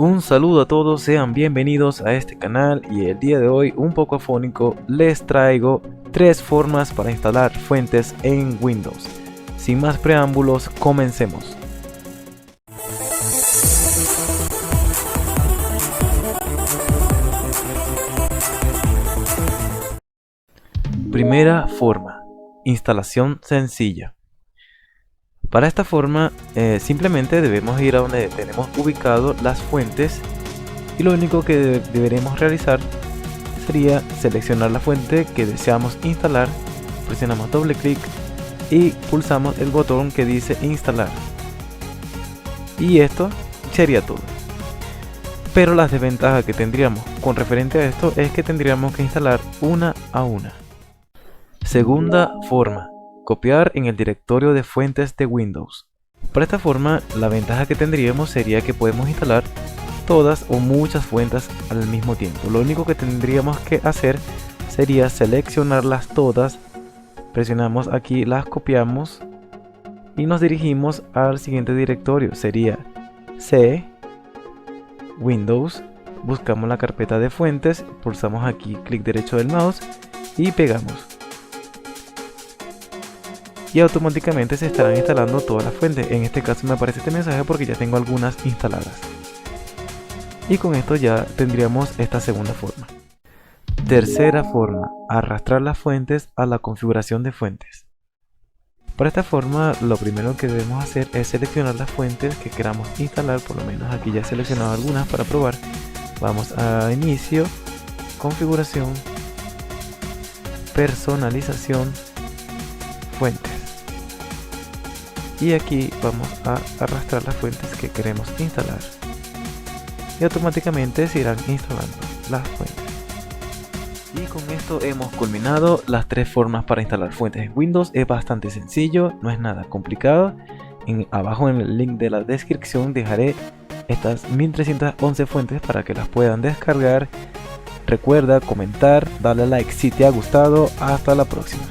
Un saludo a todos, sean bienvenidos a este canal y el día de hoy, un poco afónico, les traigo 3 formas para instalar fuentes en Windows. Sin más preámbulos, comencemos. Primera forma, instalación sencilla. Para esta forma simplemente debemos ir a donde tenemos ubicado las fuentes y lo único que deberemos realizar sería seleccionar la fuente que deseamos instalar, presionamos doble clic y pulsamos el botón que dice instalar, y esto sería todo. Pero las desventajas que tendríamos con referente a esto es que tendríamos que instalar una a una. Segunda forma, copiar en el directorio de fuentes de Windows. Para esta forma, la ventaja que tendríamos sería que podemos instalar todas o muchas fuentes al mismo tiempo. Lo único que tendríamos que hacer sería seleccionarlas todas, presionamos aquí, las copiamos y nos dirigimos al siguiente directorio. Sería C, Windows, buscamos la carpeta de fuentes, pulsamos aquí clic derecho del mouse y pegamos. Y automáticamente se estarán instalando todas las fuentes. En este caso me aparece este mensaje porque ya tengo algunas instaladas. Y con esto ya tendríamos esta segunda forma. Tercera forma, arrastrar las fuentes a la configuración de fuentes. Para esta forma lo primero que debemos hacer es seleccionar las fuentes que queramos instalar. Por lo menos aquí ya he seleccionado algunas para probar. Vamos a inicio, configuración, personalización, fuentes. Y aquí vamos a arrastrar las fuentes que queremos instalar y automáticamente se irán instalando las fuentes. Y con esto hemos culminado las 3 formas para instalar fuentes en Windows. Es bastante sencillo, no es nada complicado. Abajo en el link de la descripción dejaré estas 1311 fuentes para que las puedan descargar. Recuerda comentar, darle like si te ha gustado. Hasta la próxima.